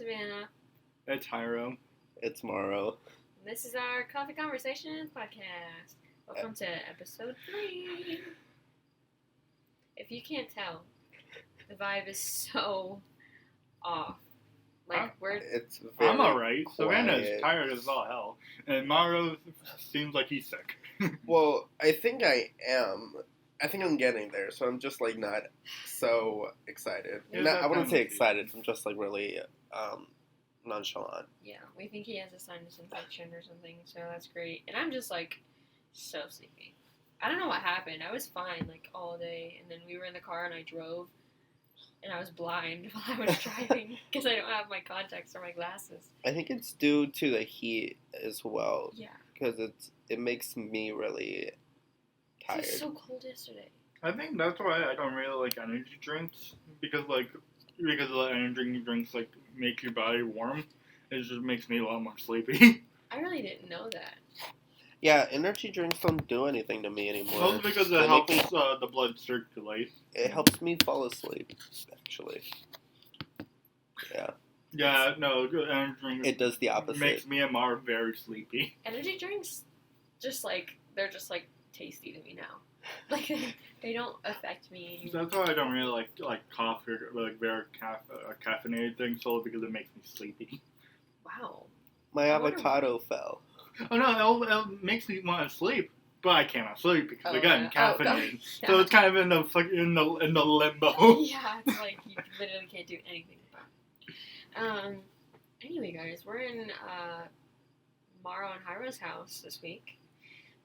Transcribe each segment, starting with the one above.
Savannah. It's Hyro. It's Morrow. And this is our Coffee Conversations podcast. Welcome to episode 3. If you can't tell, the vibe is so off. I'm alright. Savannah is tired as all hell. And Morrow seems like he's sick. Well, I think I am. I think I'm getting there, so I'm just not so excited. I wouldn't say excited. I'm just really nonchalant. Yeah, we think he has a sinus infection or something, so that's great. And I'm just so sleepy. I don't know what happened. I was fine all day, and then we were in the car and I drove, and I was blind while I was driving because I don't have my contacts or my glasses. I think it's due to the heat as well. Yeah. Because it makes me really tired. It was so cold yesterday. I think that's why I don't really like energy drinks, because the energy drinks make your body warm. It just makes me a lot more sleepy. I really didn't know that. Yeah, energy drinks don't do anything to me anymore. Well, because it helps the blood circulate. It helps me fall asleep, actually. Yeah. Yeah, no, energy drinks. It does the opposite. Makes me and Mar very sleepy. Energy drinks, they're just tasty to me now. They don't affect me. That's why I don't really like coffee or very caffeinated things, solely because it makes me sleepy. Wow. My avocado fell. Oh no, it makes me want to sleep, but I cannot sleep because caffeinated. Yeah. So it's kind of in the limbo. Yeah, it's you literally can't do anything about it. Anyway, guys, we're in Morrow and Hyro's house this week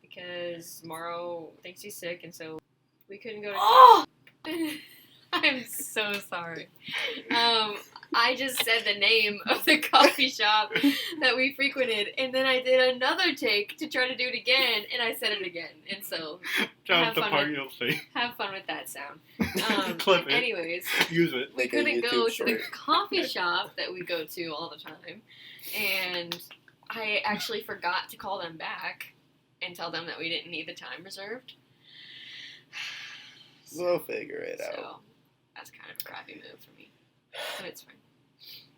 because Morrow thinks he's sick, and so we couldn't go to. Oh! I'm so sorry. I just said the name of the coffee shop that we frequented, and then I did another take to try to do it again, and I said it again, and so have fun with that sound. Clip it. Anyways, use it. We couldn't go to the coffee shop that we go to all the time, and I actually forgot to call them back and tell them that we didn't need the time reserved. We'll figure it out. So that's kind of a crappy move for me, but it's fine.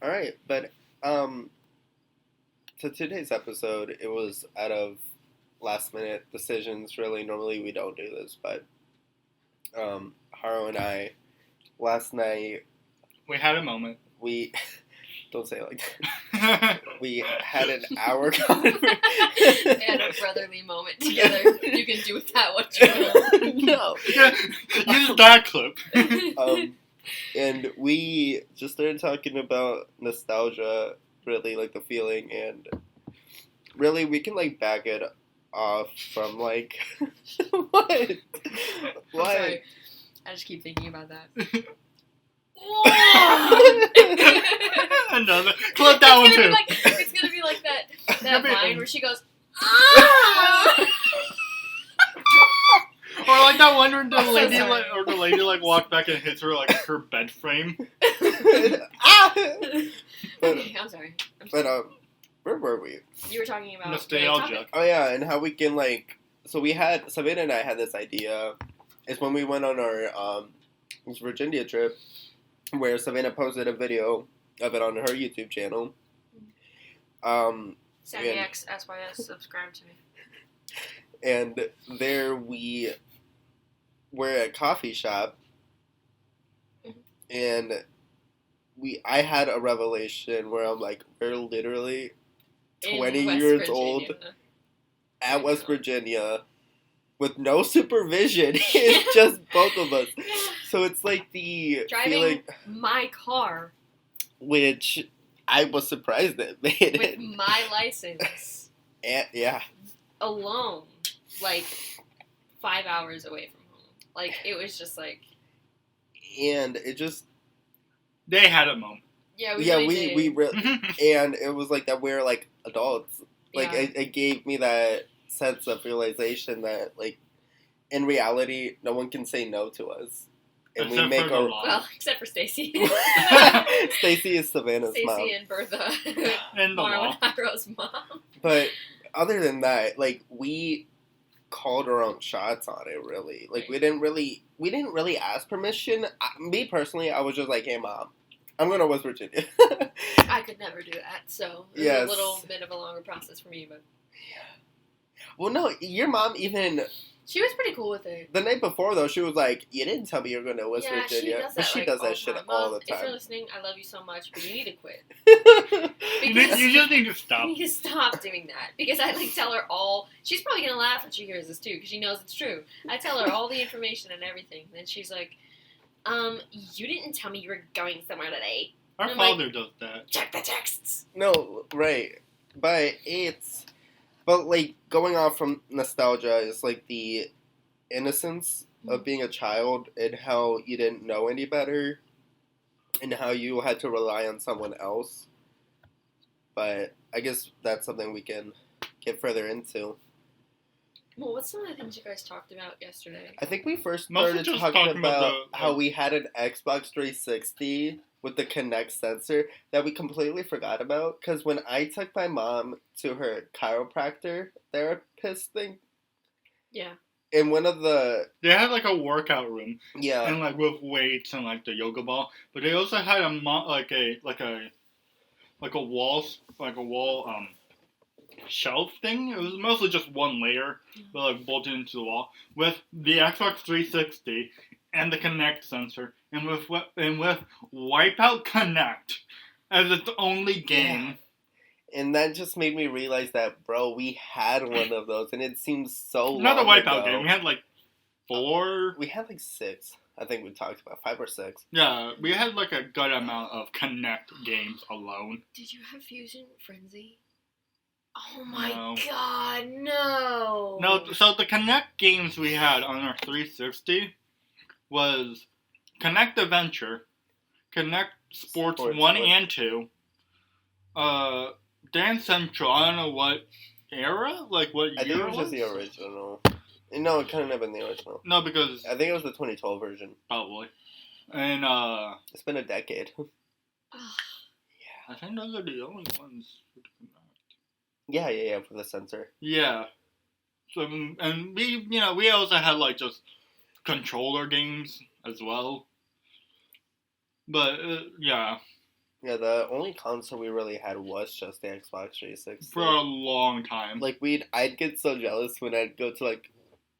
All right, but so today's episode, it was out of last minute decisions. Really, normally we don't do this, but Haro and I last night we had a moment. We don't say it like that. We had an hour conversation. They had a brotherly moment together. You can do with that what you will. No. Use that clip. And we just started talking about nostalgia, really, the feeling, and really, we can, back it off from, what? What? I'm sorry. I just keep thinking about that. Another. Clip that one, too. It's gonna be like that line where she goes, ah! Or that one where the lady walked back and hits her her bed frame. Okay, I'm sorry. But where were we? You were talking about nostalgia. Oh yeah, and how we can so we had Savannah and I had this idea. It's when we went on our Virginia trip, where Savannah posted a video of it on her YouTube channel. SammyX SYS, subscribe to me. And there we were at a coffee shop, and I had a revelation where I'm we're literally 20 years old at West Virginia with no supervision. It's just both of us. So it's the driving feeling, my car, which I was surprised that made it. With my license. And, yeah. Alone. 5 hours away from home. It was just And it just... They had a moment. Yeah, we really and it was that we're adults. It gave me that sense of realization that in reality no one can say no to us, and except we make our except for Stacy. Stacy is Savannah's mom. Stacy and Bertha and the Mara and Hyro's mom. But other than that, we called our own shots on it. Really, we didn't really ask permission. Me personally, I was just hey mom, I'm going to West Virginia. I could never do that, so it was Yes. a little bit of a longer process for me, but Well, no, your mom even she was pretty cool with it. the night before though, she was like, "You didn't tell me you were going to West Yeah, Virginia," she does that, but she like, does all that the shit time. all Mom, the if you're time. listening, I love you so much, but you need to quit. You just need to stop. You need to stop doing that because I like tell her all. She's probably gonna laugh when she hears this too because she knows it's true. I tell her all the information and everything, and she's like, you didn't tell me you were going somewhere today." Our I'm father like, does that. Check the texts. No, right, but like going off from nostalgia is like the innocence of being a child and how you didn't know any better and how you had to rely on someone else. But I guess that's something we can get further into. Well, what's some of the things you guys talked about yesterday? I think we first Mostly started just talking talking about about the, how we had an Xbox 360 with the Kinect sensor that we completely forgot about. Because when I took my mom to her chiropractor therapist thing, Yeah. in one of the They had like a workout room yeah and like with weights and like the yoga ball, but they also had a wall shelf thing. It was mostly just one layer, but like bolted into the wall with the Xbox 360 and the Kinect sensor, and with Wipeout Connect as its only game. and that just made me realize that, bro, we had one of those, and it seems so Not a long Wipeout ago. game. We had like 4. We had like 6. I think we talked about 5 or 6. Yeah, we had like a good amount of Connect games alone. Did you have Fusion Frenzy? Oh my No. god, no! No, so the Connect games we had on our 360 was Connect Adventure, Connect Sports 1 and 2, Dance Central, I don't know what era? Like what year I think it was just the original. No, it couldn't have been the original. No, because... I think it was the 2012 version. Probably. And, It's been a decade. I think those are the only ones for the Connect. Yeah, for the sensor. Yeah. So, and we also had, like, just controller games as well. But, yeah. Yeah, the only console we really had was just the Xbox 360. For a long time. Like, I'd get so jealous when I'd go to, like,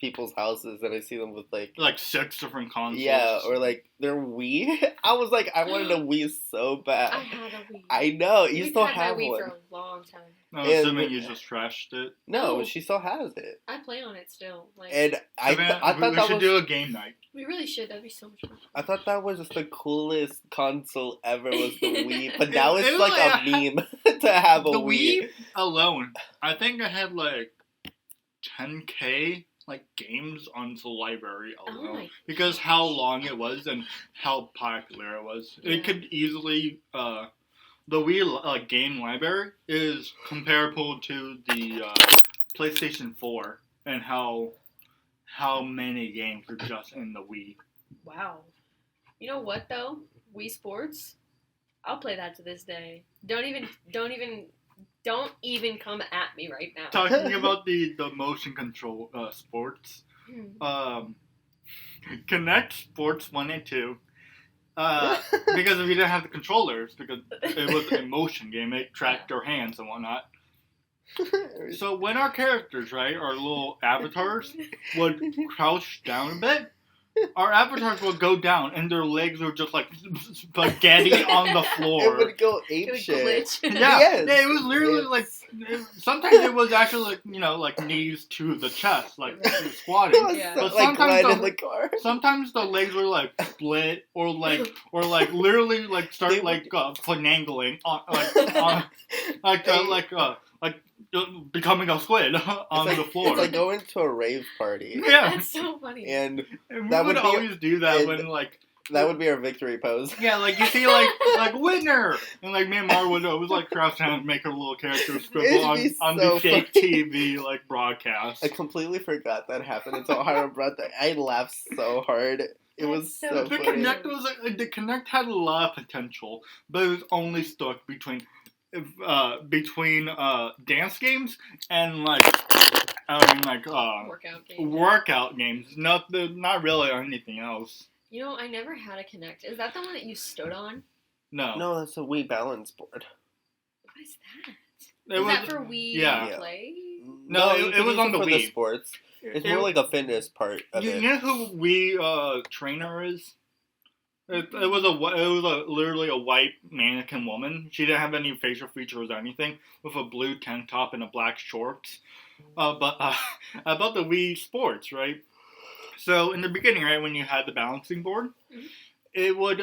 people's houses and I see them with, like... Like 6 different consoles. Yeah, or, like, their Wii. I was like, I wanted a Wii so bad. I had a Wii. I know, you We've still had have my Wii one. for a long time. I'm assuming you just trashed it. No, Oh. she still has it. I play on it still. Like, And I thought we that should was... do a game night. we really should. That'd be so much fun. I thought that was just the coolest console ever was the Wii, but now It it's was like like a meme to have a The Wii. Wii alone, I think I had like 10K like games on the library alone Oh my because how long it was and how popular it was. Yeah. It could easily the Wii game library is comparable to the PlayStation 4 and how many games are just in the Wii. Wow. You know what though? Wii Sports. I'll play that to this day. Don't even come at me right now. Talking about the motion control sports, Connect Sports 1 and 2. Because we didn't have the controllers, because it was a motion game, it tracked our hands and whatnot. So when our characters, right, our little avatars, would crouch down a bit, our avatars would go down and their legs were just like spaghetti on the floor. It would go It ape would shit. glitch. Yeah, Yes. yeah, it was literally like, sometimes it was actually like, like knees to the chest, like It squatting. was Yeah. so, But like sometimes glad in the car. Sometimes the legs were like split or like literally like start They like finagling becoming a squid on It's the like, floor. It's like going to a rave party. Yeah, That's so funny. And and we that would would be- always do that and- when like that would be our victory pose. yeah, like you see like winner, and like me and Mara would always like crouch down and make our little character scribble It'd be on so the fake funny. TV like broadcast. I completely forgot that happened until Hara brought that. I laughed so hard. It was That's so so The funny. Connect was the Connect had a lot of potential, but it was only stuck between dance games and Workout game. workout games. Not really anything else. You know, I never had a Kinect. Is that the one that you stood on? No. No, that's a Wii balance board. What is that? Is that for Wii yeah. Play? No, you it can was use on the for Wii. the sports. It's more like a fitness part of you it. know who Wii trainer is? It was literally a white mannequin woman. She didn't have any facial features or anything, with a blue tank top and a black shorts. But about the Wii Sports, right? So in the beginning, right, when you had the balancing board, it would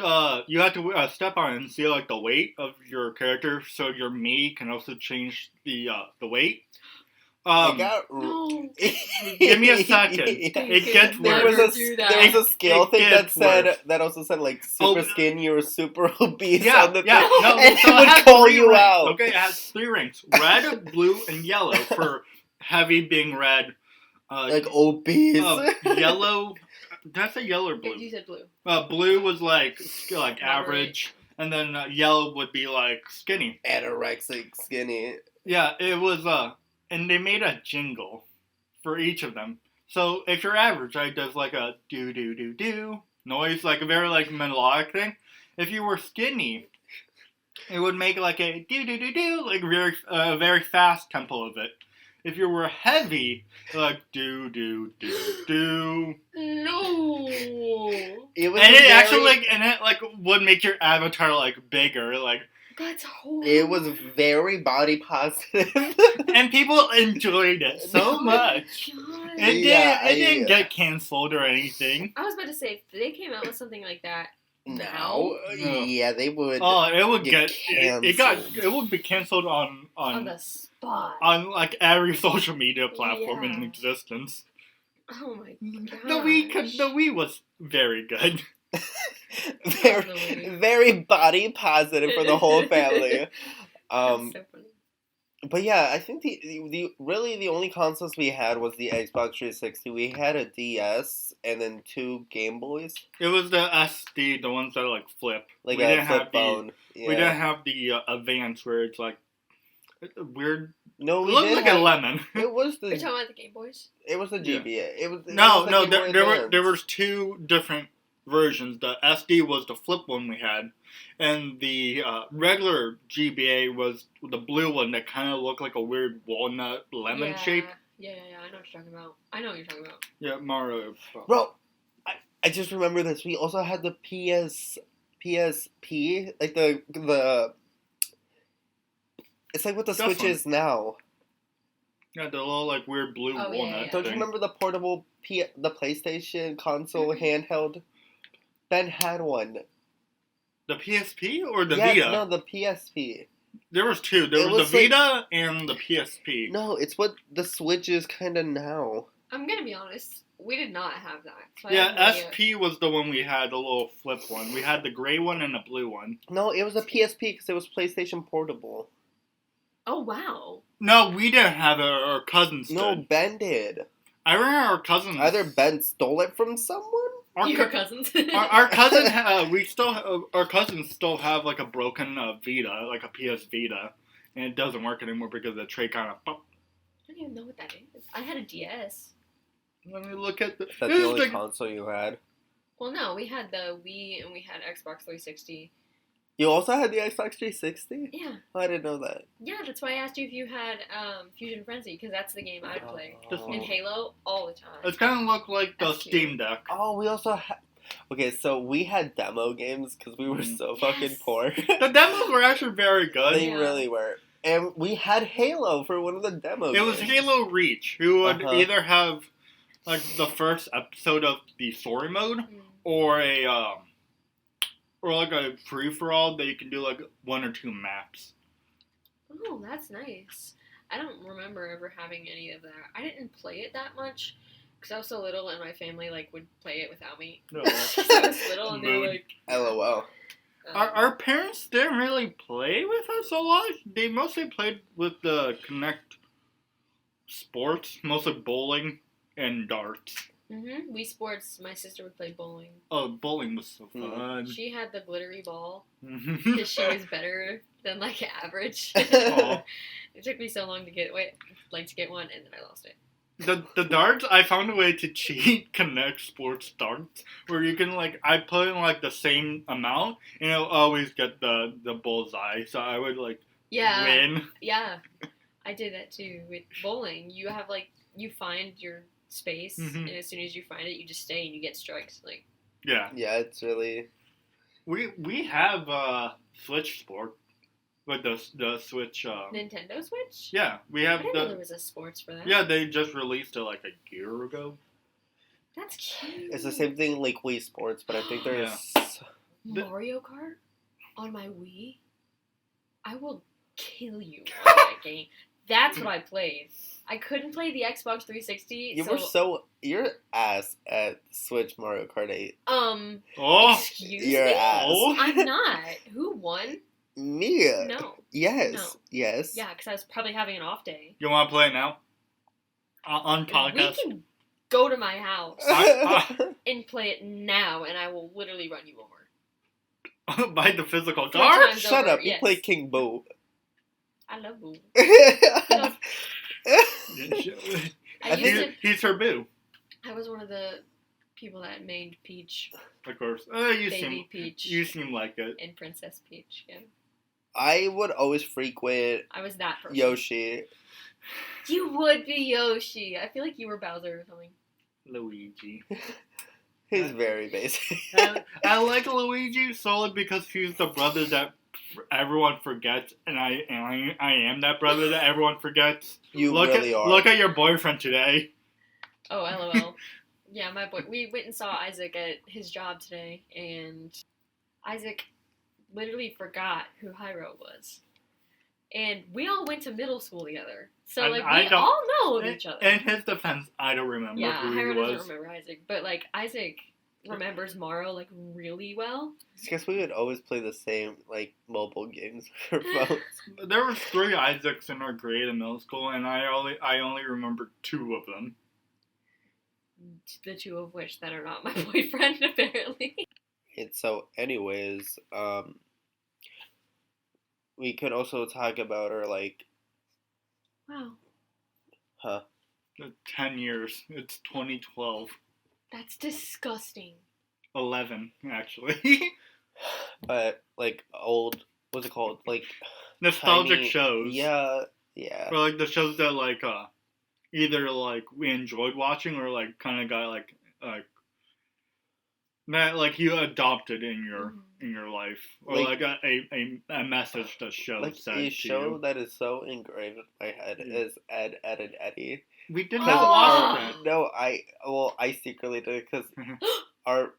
you had to step on it and see like the weight of your character, so your Mii can also change the weight. No. Give me a second. It gets worse. There was a scale thing that also said like super skinny or super obese on the thing. No, and so it would call you out. Okay, it has 3 ranks: red, blue, and yellow. For heavy being red, like obese. Yellow. Did I say yellow or blue? You said blue. Blue was like average, and then yellow would be like skinny. Anorexic skinny. Yeah, it was and they made a jingle for each of them. So if you're average, right, does like a do do do do noise, like a very like melodic thing. If you were skinny, it would make like a do do do do, like very fast tempo of it. If you were heavy, like do do do do. No. It would make your avatar like bigger, like. That's horrible. It was very body positive. And people enjoyed it so much. God. It didn't get canceled or anything. I was about to say, if they came out with something like that now, yeah, they would. Oh, it would get canceled. it would be canceled on the spot on like every social media platform in existence. Oh my god. The Wii was very good. very body positive for the whole family. That's so funny. But yeah, I think the only consoles we had was the Xbox 360. We had a DS and then 2 Game Boys. It was the SD, the ones that like flip. Like a flip phone. We didn't have the Advance where it's like weird. No, it looked like a lemon. It was the. Are you talking about the Game Boys? It was the GBA. Yeah. It was. There was 2 different versions. The SD was the flip one we had, and the regular GBA was the blue one that kind of looked like a weird walnut lemon shape. Yeah, I know what you're talking about. Yeah, Mario. Bro, I just remember this. We also had the PSP, like the. It's like what the Switch is now. Yeah, the little like weird blue walnut. Yeah. Don't you remember the portable the PlayStation console handheld? Ben had one. The PSP or the Vita? Vita? No, the PSP. There was 2. There was the Vita and the PSP. No, it's what the Switch is kind of now. I'm gonna be honest. We did not have that. So SP was the one we had, the little flip one. We had the gray one and the blue one. No, it was a PSP because it was PlayStation Portable. Oh, wow. No, we didn't have it. Our cousins did. No, Ben did. I remember our cousins. Either Ben stole it from someone? Your cousins. our cousin, our cousins still have like a broken Vita, like a PS Vita, and it doesn't work anymore because the tray kind of. I don't even know what that is. I had a DS. Let me look at That's the only console you had. Well, no, we had the Wii and we had Xbox 360. You also had the Xbox 360? Yeah. Oh, I didn't know that. Yeah, that's why I asked you if you had Fusion Frenzy, because that's the game I'd play. Oh. And Halo all the time. It kind of looked like the Steam Deck. Oh, we also had... Okay, so we had demo games because we were so fucking poor. The demos were actually very good. They really were. And we had Halo for one of the demos. It was Halo Reach, who would either have like the first episode of the story mode, or like a free-for-all that you can do like 1 or 2 maps. Oh, that's nice. I don't remember ever having any of that. I didn't play it that much because I was so little and my family like would play it without me. No. I was little and they were like... LOL. Our parents didn't really play with us a lot. They mostly played with the Connect sports, mostly bowling and darts. Wii Sports, my sister would play bowling. Oh, bowling was so fun. She had the glittery ball because she was better than like average. Oh. It took me so long to get one, and then I lost it. The darts, I found a way to cheat Connect Sports darts where you can I put in the same amount and it'll always get the bullseye. So I would win. Yeah. I did that too with bowling. You have you find your space, and as soon as you find it, you just stay and you get strikes. Yeah. Yeah, it's really. We have Switch Sport with the Switch. Nintendo Switch. Yeah, we have I didn't know there was a sports for that. Yeah, they just released it a year ago. That's cute. It's the same thing like Wii Sports, but I think there's Mario Kart on my Wii. I will kill you on that game. That's what I played. I couldn't play the Xbox 360. You're ass at Switch Mario Kart 8. Excuse you're me? Ass. I'm not. Who won? Me. No. Yes. No. Yes. Yeah, because I was probably having an off day. You want to play it now? On podcast? We can go to my house and play it now, and I will literally run you over. By the physical Four car? times Shut over, up. You yes. play King Boo. I love Boo. He's her boo. I was one of the people that made Peach. Of course. Baby Peach. You seem like it. And Princess Peach, yeah. I would always frequent I was that person. Yoshi. You would be Yoshi. I feel like you were Bowser or something. Luigi. He's very basic. I like Luigi solely because he's the brother that everyone forgets, and I am that brother that everyone forgets. You look are. Look at your boyfriend today. Oh, LOL. Yeah, my boy. We went and saw Isaac at his job today, and Isaac literally forgot who Hyro was. And we all went to middle school together. So, we all know each other. In his defense, I don't remember who he Hyro was. doesn't remember Isaac. But, Isaac remembers Morrow, really well. I guess we would always play the same, mobile games for phones. There were 3 Isaacs in our grade in middle school, and I only remember 2 of them. The 2 of which that are not my boyfriend, apparently. And so, anyways, we could also talk about our, Wow. Huh? 10 years. It's 2012. That's disgusting. 11, actually. But, old, what's it called? Nostalgic tiny, shows. Yeah. Or, the shows that, either, we enjoyed watching or, kind of got, that, you adopted in your life. Or, a message that shows that a show that is so engraved in my head is Ed, Ed, and Eddie. We did not watch that. No, I secretly did, because our,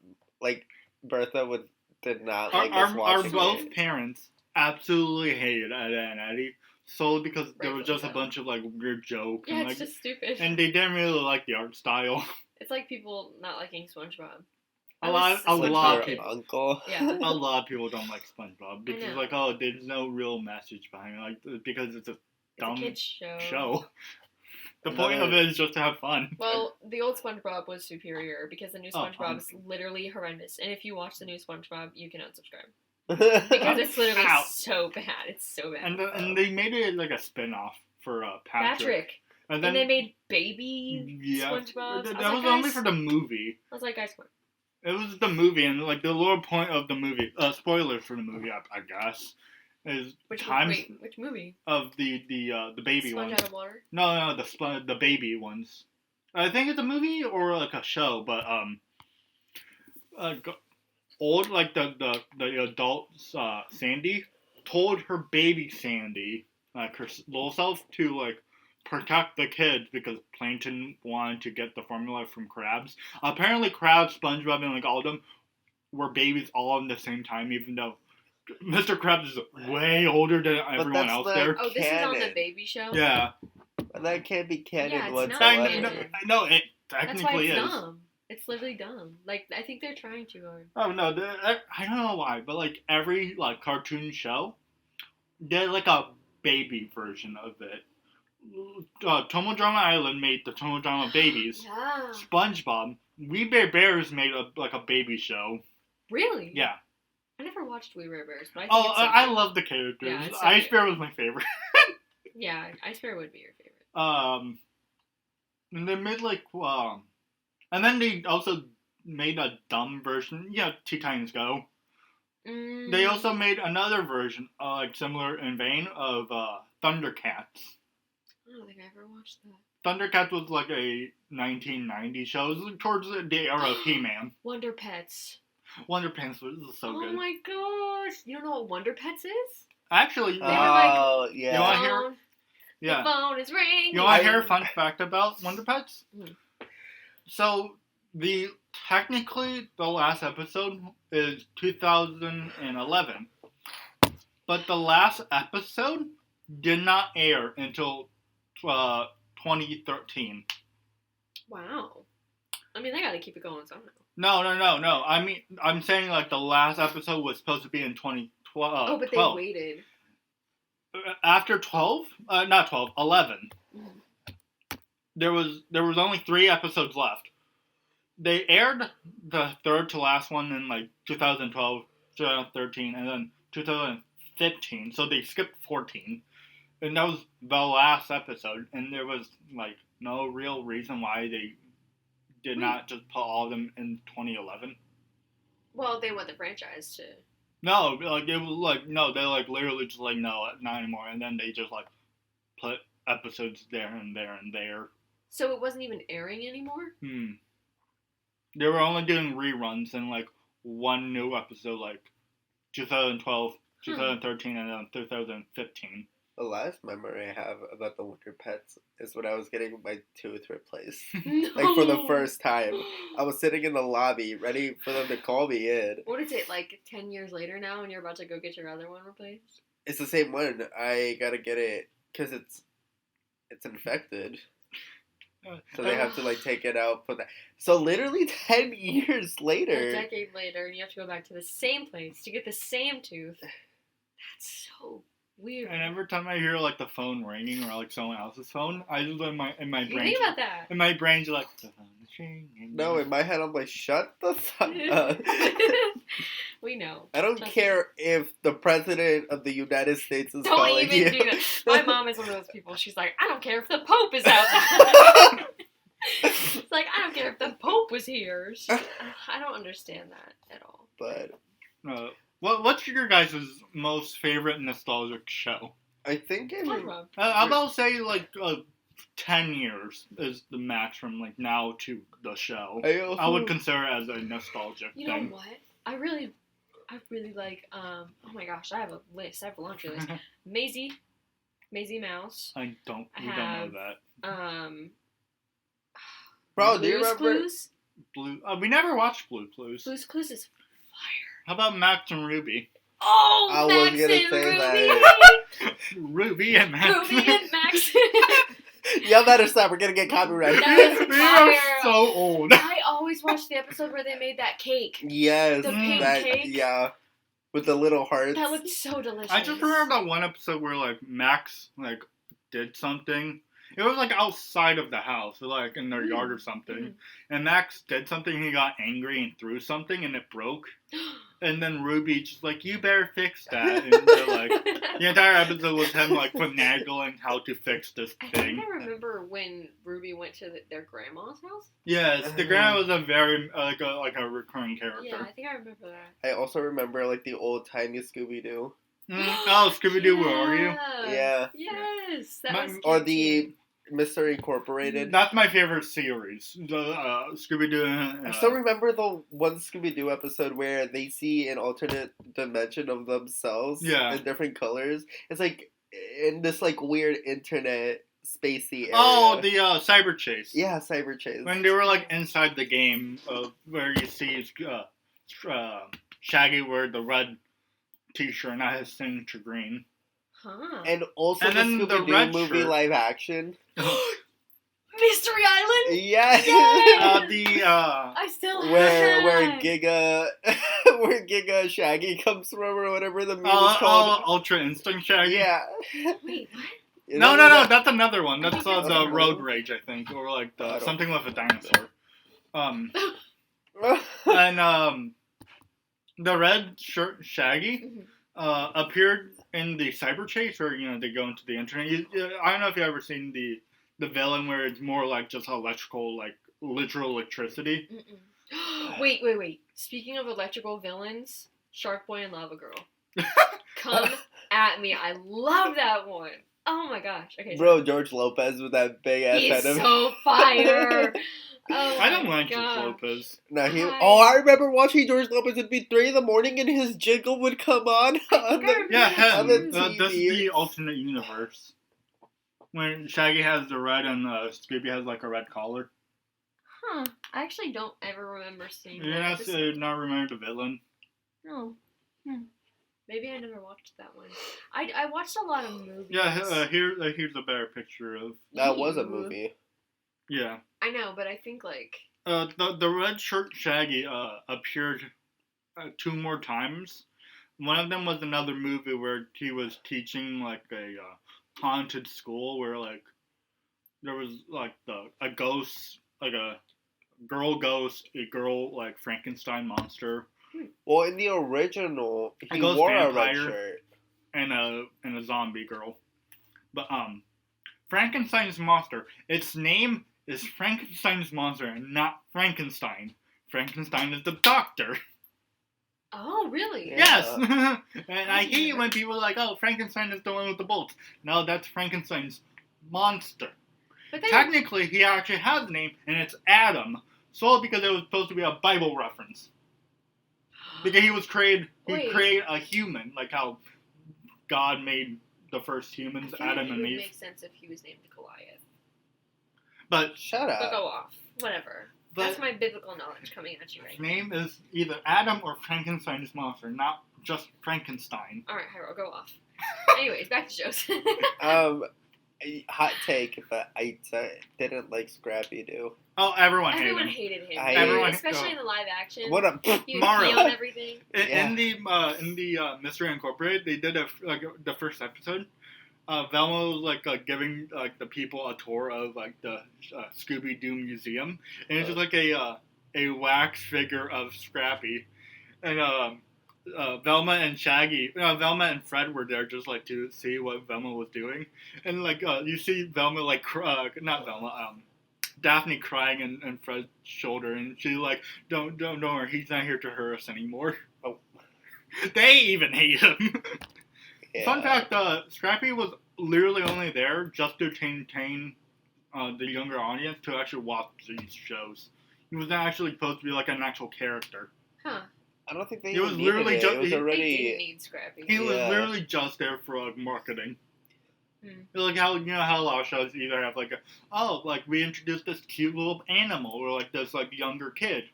Bertha did not like us watching Our both it. parents absolutely hated Ed, Ed, and Eddie. Solely because there was just a bunch of weird jokes. Yeah, and, it's just stupid. And they didn't really like the art style. It's like people not liking SpongeBob. A lot of people. Uncle. Yeah. A lot of people don't like SpongeBob because there's no real message behind it. Because it's a dumb kid's show. The point of it is just to have fun. Well, the old SpongeBob was superior because the new SpongeBob is literally horrendous. And if you watch the new SpongeBob, you can unsubscribe. Because it's literally so bad. It's so bad. And they made it a spin-off for Patrick. And then they made baby SpongeBob. That was only for the movie. I was like, guys, come on. It was the movie, and the lower point of the movie. Spoilers for the movie, I guess. Is which movie? Of the baby Sponge ones. Out of Water? No, the baby ones. I think it's a movie or a show, but old the adult Sandy told her baby Sandy, her little self, to protect the kids because Plankton wanted to get the formula from crabs. Apparently, crabs, SpongeBob, and all of them were babies all at the same time, even though Mr. Krabs is way older than everyone else there. Oh, this is on the baby show? Yeah. But that can't be canon whatsoever. No, it technically is. That's why it's dumb. It's literally dumb. I think they're trying too hard. Oh, no, I don't know why, but every cartoon show did a baby version of it. Tomo Drama Island made the Tomo Drama Babies. Yeah. SpongeBob, We Bare Bears made a baby show. Really? Yeah. I never watched We Bare Bears, but I think I love the characters. Yeah, Ice Bear was my favorite. Yeah, Ice Bear would be your favorite. And they made like and then they also made a dumb version. Yeah, Teen Titans Go. They also made another version, like similar in vein of Thundercats. I don't think I ever watched that. Thundercats was like a 1990 show. It was towards the era of He-Man. Wonder Pets. Wonder Pets was so good. Oh my gosh! You don't know what Wonder Pets is? Actually, They were like, yeah. You want to hear? phone, Yeah. the phone is ringing. You want to hear a fun fact about Wonder Pets? Mm. So technically the last episode is 2011, but the last episode did not air until 2013. Wow. I mean, they gotta keep it going somehow. No. I mean, I'm saying like the last episode was supposed to be in 2012. Oh, but they waited. After 12? Not 12, 11. Mm. There was only 3 episodes left. They aired the third to last one in like 2012, 2013, and then 2015. So they skipped 14. And that was the last episode. And there was like no real reason why they did not just put all of them in 2011. Well, they want the franchise to. No, like it was like no, they like literally just like no, not anymore. And then they just like put episodes there and there and there. So it wasn't even airing anymore? They were only doing reruns and like one new episode like 2012, 2013, and then 2015. The last memory I have about the Wonder Pets is when I was getting my tooth replaced. No. Like for the first time. I was sitting in the lobby ready for them to call me in. What is it, like 10 years later now and you're about to go get your other one replaced? It's the same one. I gotta get it because it's infected. So they have to like take it out, put that. So literally 10 years later. A decade later, and you have to go back to the same place to get the same tooth. That's so weird. And every time I hear like the phone ringing or like someone else's phone, I just in my brain. You think about that. In my brain's like the phone is ringing. No, in my head I'm like, shut the fuck up. We know. I don't care if the president of the United States is Don't calling even you. do that. My mom is one of those people. She's like, I don't care if the Pope is out. It's like, I don't care if the Pope was here. I don't understand that at all. But what's your guys' most favorite nostalgic show? I think I'll about say like 10 years is the match from like now to the show. I would consider it as a nostalgic thing. You know what? I really like, oh my gosh, I have a list. I have a laundry list. Maisie Mouse. We don't know that. Bro, Blue's do you remember? Clues? We never watched Blue's Clues. Blue's Clues is fire. How about Max and Ruby? Oh, I Max was gonna and say Ruby. that. Ruby and Max. Ruby and Max. Y'all better stop. We're gonna get copyrighted. That was We are fire. so old. I always watched the episode where they made that cake. Yes, The pink that, cake. yeah, with the little hearts. That looked so delicious. I just remember that one episode where like Max like did something. It was like outside of the house, like in their yard or something. And Max did something. He got angry and threw something, and it broke. And then Ruby just like, you better fix that. And they're like, the entire episode was him like finagling how to fix this I thing. think I remember when Ruby went to their grandma's house. Yes, the grandma was a very like a recurring character. Yeah, I think I remember that. I also remember like the old timey Scooby Doo. Oh, Scooby Doo, where are you? Yeah. Yes, that was Or cute, the too. Mr. Incorporated. That's my favorite series. The Scooby Doo. I still remember the one Scooby Doo episode where they see an alternate dimension of themselves in different colors. It's like in this like weird internet spacey area. Oh, the Cyber Chase. Yeah, Cyber Chase. When they were like inside the game where you see Shaggy wear the red t-shirt and his signature green. Huh. And also And the then the Scooby Doo red movie shirt. live action. Mystery Island? Yes. Yay! I still have where that. Giga Shaggy comes from or whatever the movie is called. Ultra Instinct Shaggy. Yeah. Wait, what? No, that's another one. That's the Road Rage, I think, or like something with a dinosaur. And the red shirt Shaggy appeared in the Cyber Chase, where they go into the internet. I don't know if you ever seen the the villain where it's more like just electrical, like literal electricity. Wait. Speaking of electrical villains, Shark Boy and Lava Girl. Come at me. I love that one. Oh my gosh. Okay. Bro, George Lopez with that big ass head. He's so fire. Oh I don't like gosh. George Lopez. No, I remember watching George Lopez. It'd be 3 a.m. and his jingle would come on. Yeah, him. on the TV. This is the alternate universe. When Shaggy has the red and Scooby has like a red collar. Huh. I actually don't ever remember seeing You're that. not remember the villain. No. Maybe I never watched that one. I watched a lot of movies. Yeah, here's a better picture of. That was a movie. Yeah. I know, but I think like. The red shirt Shaggy appeared 2 more times. One of them was another movie where he was teaching like a haunted school where like there was like a ghost, like a girl ghost, a girl like Frankenstein monster. Well, in the original, he ghost wore a red vampire. shirt. And a zombie girl. But Frankenstein's monster, its name is Frankenstein's monster and not Frankenstein. Frankenstein is the doctor. Oh, really? Yes! And I hate when people are like, oh, Frankenstein is the one with the bolts. No, that's Frankenstein's monster. But then, Technically, he actually has a name, and it's Adam. Solely because it was supposed to be a Bible reference. Because he created a human, like how God made the first humans, Adam and It would Eve. make sense if he was named Goliath. But Shut But up. go off. Whatever. That's my biblical knowledge coming at you right his now. name is either Adam or Frankenstein's monster, not just Frankenstein. Alright, Hyro, go off. Anyways, back to shows. Hot take, but I didn't like Scrappy-Doo. Oh, everyone Everyone hated him. hated him. Everyone- especially in the live action. What a He would Mario. pee on everything. In the Mystery Incorporated, they did the first episode. Velma was like giving like the people a tour of like the Scooby Doo museum, and it's just like a wax figure of Scrappy, and Velma and Velma and Fred were there just like to see what Velma was doing, and like you see Velma like not Velma, Daphne crying in Fred's shoulder, and she's like, don't worry, he's not here to hurt us anymore. Oh, they even hate him. Yeah. Fun fact, Scrappy was literally only there just to entertain the younger audience to actually watch these shows. He was not actually supposed to be like an actual character. Huh. I don't think they He even was needed literally it. just- It was he- They already. didn't need Scrappy. He was Yeah. literally just there for like marketing. Hmm. Like how how a lot of shows either have like we introduced this cute little animal or like this like younger kid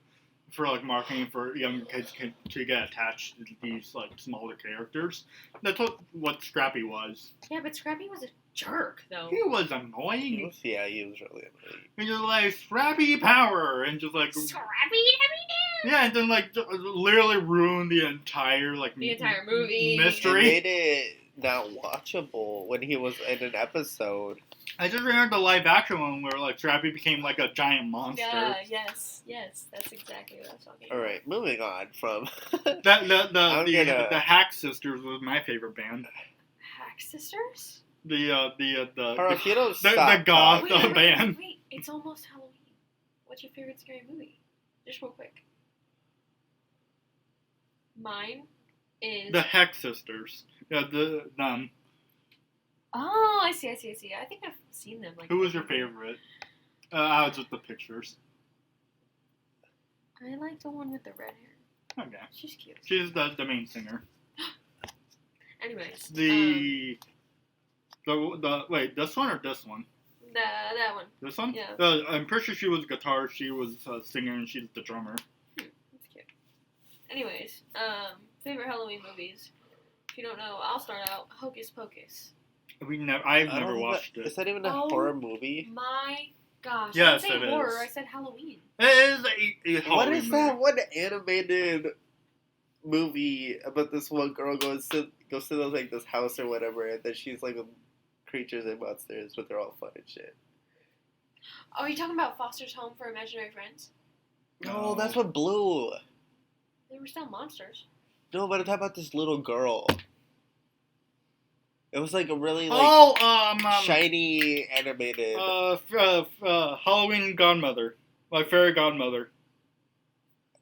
for like marketing for younger kids to get attached to these like smaller characters. That's what Scrappy was. Yeah, but Scrappy was a jerk, though. He was He annoying. was really annoying. He just like Scrappy power and just like Scrappy every day! yeah, and then like literally ruined the entire like The entire movie. It mystery. made it not watchable when he was in an episode. I just remember the live action one where like Scrappy became like a giant monster. Yeah, yes, that's exactly what I was talking about. All right, moving on from. The Hack Sisters was my favorite band. Hack Sisters? If you don't the stop goth talking- band. Wait, it's almost Halloween. What's your favorite scary movie? Just real quick. Mine is... The Heck Sisters. Yeah, Oh, I see. I think I've seen them. Like, who was your favorite? I was just the pictures. I like the one with the red hair. Okay. She's cute. She's the main singer. Anyways. Wait, this one or this one? That one. This one? Yeah. I'm pretty sure she was guitar, she was singer, and she's the drummer. That's cute. Anyways, favorite Halloween movies. If you don't know, I'll start out. Hocus Pocus. I've never watched Is it. that even a horror movie? My gosh. Yes, I didn't say it horror. is. I said Halloween. It is a Halloween What is movie. that one animated movie about this one girl goes to like this house or whatever, and then she's like with creatures and monsters, but they're all fun and shit. Oh, are you talking about Foster's Home for Imaginary Friends? No, that's what Blue. They were still monsters. No, but I'm talking about this little girl. It was like a really like shiny animated. Halloween Godmother, my fairy godmother.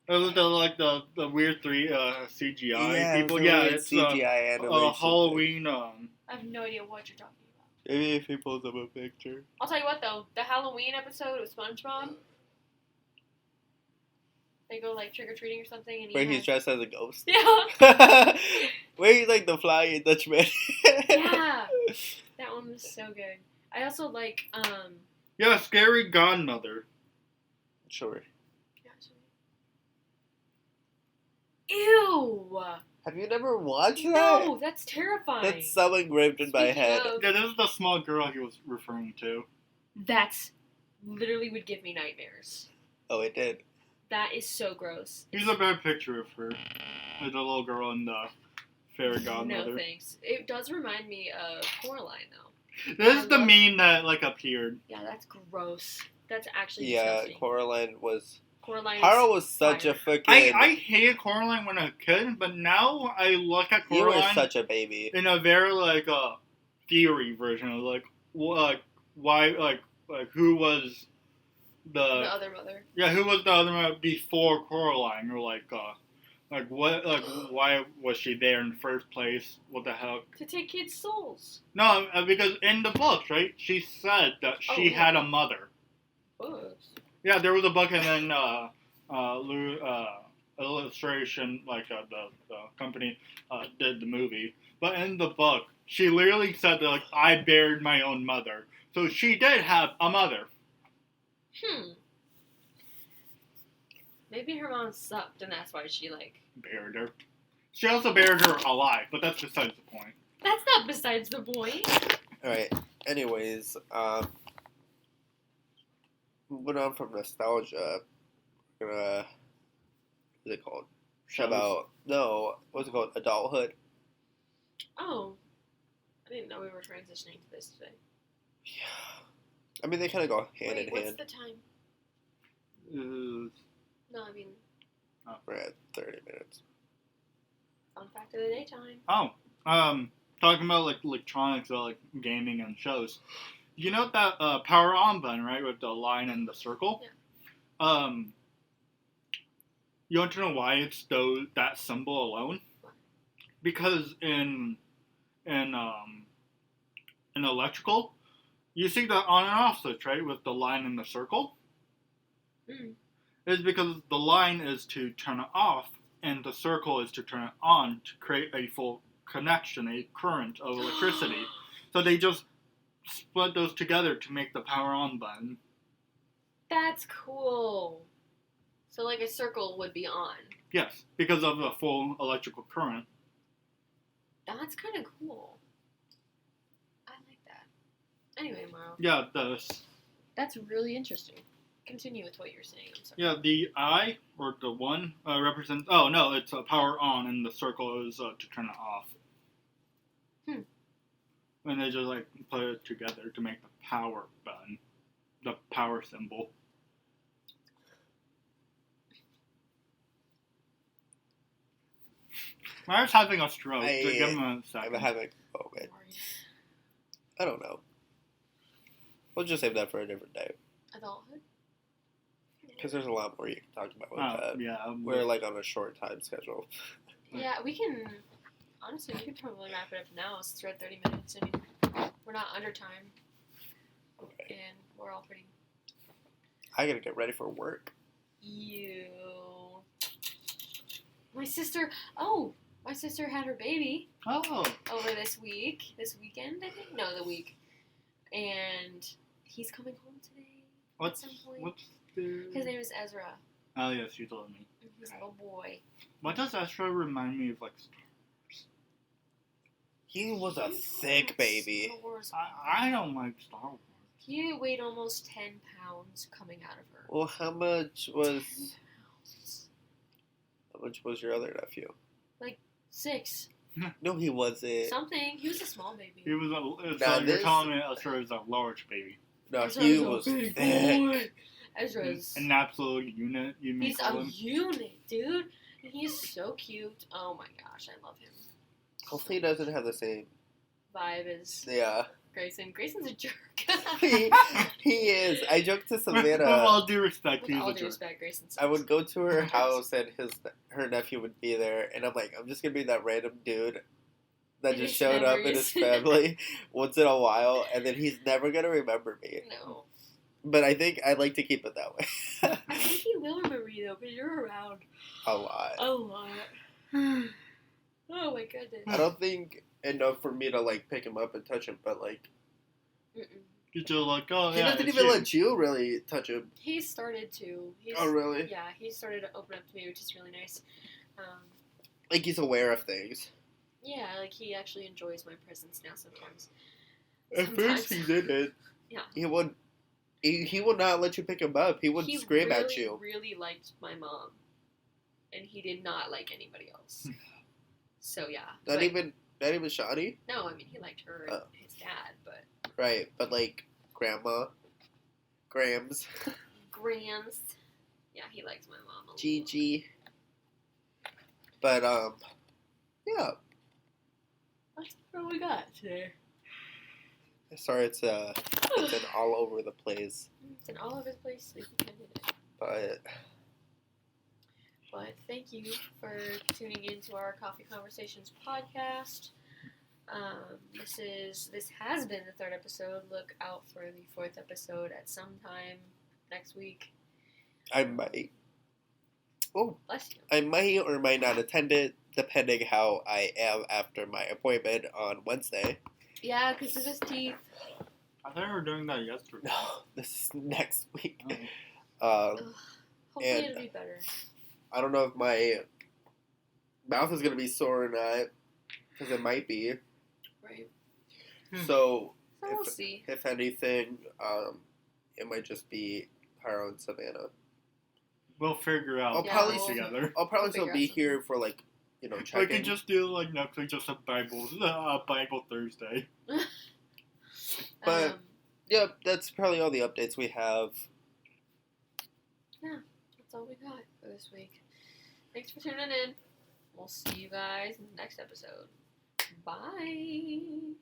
It was the weird three CGI people. Yeah, it's CGI animation. Halloween. I have no idea what you're talking about. Maybe if he pulls up a picture. I'll tell you what though, the Halloween episode of SpongeBob. They go like trick or treating or something, and where he's dressed as a ghost. Yeah. Where he's like the Flying Dutchman. Yeah, that one was so good. I also like Yeah, Scary Godmother. Sure. Ew. Have you never watched that? No, that's terrifying. That's so engraved in my head. Yeah, this is the small girl he was referring to. That's literally would give me nightmares. Oh, it did. That is so gross. Here's a better picture of her. The little girl in the fairy godmother. No thanks. It does remind me of Coraline though. This is the meme that like appeared. Yeah, that's gross. That's actually disgusting. Coraline was. Coraline. Haro was such a fucking. I hated Coraline when I was a kid, but now I look at Coraline. He was such a baby. In a very like theory version of like why like who was the other mother? Yeah, who was the other mother before Coraline, or like what why was she there in the first place? What the hell? To take kids' souls. No, because in the books, right? She said that she had a mother. Books. Yeah, there was a book, and then illustration, like the company did the movie. But in the book, she literally said that, like, I buried my own mother. So she did have a mother. Maybe her mom sucked, and that's why she buried her. She also buried her alive, but that's besides the point. That's not besides the point. All right. Anyways, moving on from nostalgia, we're gonna, what's it called? What's it called? Adulthood. Oh, I didn't know we were transitioning to this today. Yeah, I mean they kind of go hand in hand. What's the time? No, I mean. We're at 30 minutes. Fun fact of the day time. Talking about like electronics or like gaming and shows. You know that power on button, right, with the line and the circle? Yeah. You want to know why it's that symbol alone? Because in electrical, you see the on and off switch, right, with the line and the circle? It's because the line is to turn it off, and the circle is to turn it on to create a full connection, a current of electricity. So they just split those together to make the power on button. That's cool. So like a circle would be on. Yes, because of the full electrical current. That's kind of cool. I like that. Anyway, Maro. Yeah, That's really interesting. Continue with what you're saying. I'm sorry. Yeah, the I, or the 1, represents... Oh, no, it's power on, and the circle is to turn it off. And they just, like, put it together to make the power button. The power symbol. Mary's having a stroke. So give him a second. I'm having a moment. I don't know. We'll just save that for a different day. Adulthood? Because there's a lot more you can talk about with that. Yeah. We're like on a short time schedule. Yeah, we can... Honestly, we could probably wrap it up now since we're at 30 minutes. I mean, we're not under time. Okay. And we're all pretty... I gotta get ready for work. Ew. My sister had her baby. Oh. Over this weekend, I think. No, the week. And he's coming home today. At some point. His name is Ezra. Oh yes, you told me. He's a little boy. What does Ezra remind me of, like, Star Wars? He was a thick baby. I don't like Star Wars. He weighed almost 10 pounds coming out of her. Well, how much was your other nephew? Like 6. No, he wasn't. Something. He was a small baby. He was you're telling me Ezra is a large baby. No, he was thick. Ezra's an absolute unit. He's a unit, dude. And he's so cute. Oh my gosh, I love him. Hopefully he doesn't have the same vibe as Yeah. Grayson. Grayson's a jerk. He is. I joked to Savannah. With all due respect, With all due respect, Grayson sucks. I would go to her house and her nephew would be there, and I'm like, I'm just gonna be that random dude that just showed up in his family once in a while, and then he's never gonna remember me. No. But I think I'd like to keep it that way. I think he will remember you though, because you're around A lot. a lot. Oh my goodness. I don't think enough for me to like pick him up and touch him, but like you're just like, oh he yeah. doesn't even let you really touch him. He started to. Oh really? Yeah, he started to open up to me, which is really nice. Like he's aware of things. Yeah, like he actually enjoys my presence now sometimes. At first he didn't. Yeah. He would. He would not let you pick him up. He would scream really, at you. He really liked my mom, and he did not like anybody else. So yeah. Not even Shani? No, I mean he liked her and his dad, but. Right, but like Grandma, Grams, Grams. Yeah, he likes my mom a lot. Gigi. But yeah. That's what we got today. Sorry, it's an all over the place. It's an all over the place sleepy kind of day. But thank you for tuning in to our Coffee Conversations podcast. This has been the third episode. Look out for the fourth episode at some time next week. I might. Oh, bless you. I might or might not attend it, depending how I am after my appointment on Wednesday. Yeah, because of his teeth. I thought we were doing that yesterday. No, this is next week. Hopefully and it'll be better. I don't know if my mouth is going to be sore or not, because it might be. Right. So we'll see. If anything, it might just be Haro and Savannah. We'll figure out together. I'll probably still be here for checking. We can just do next week, just a Bible Thursday. But yeah, that's probably all the updates we have. Yeah, that's all we got for this week. Thanks for tuning in. We'll see you guys in the next episode. Bye.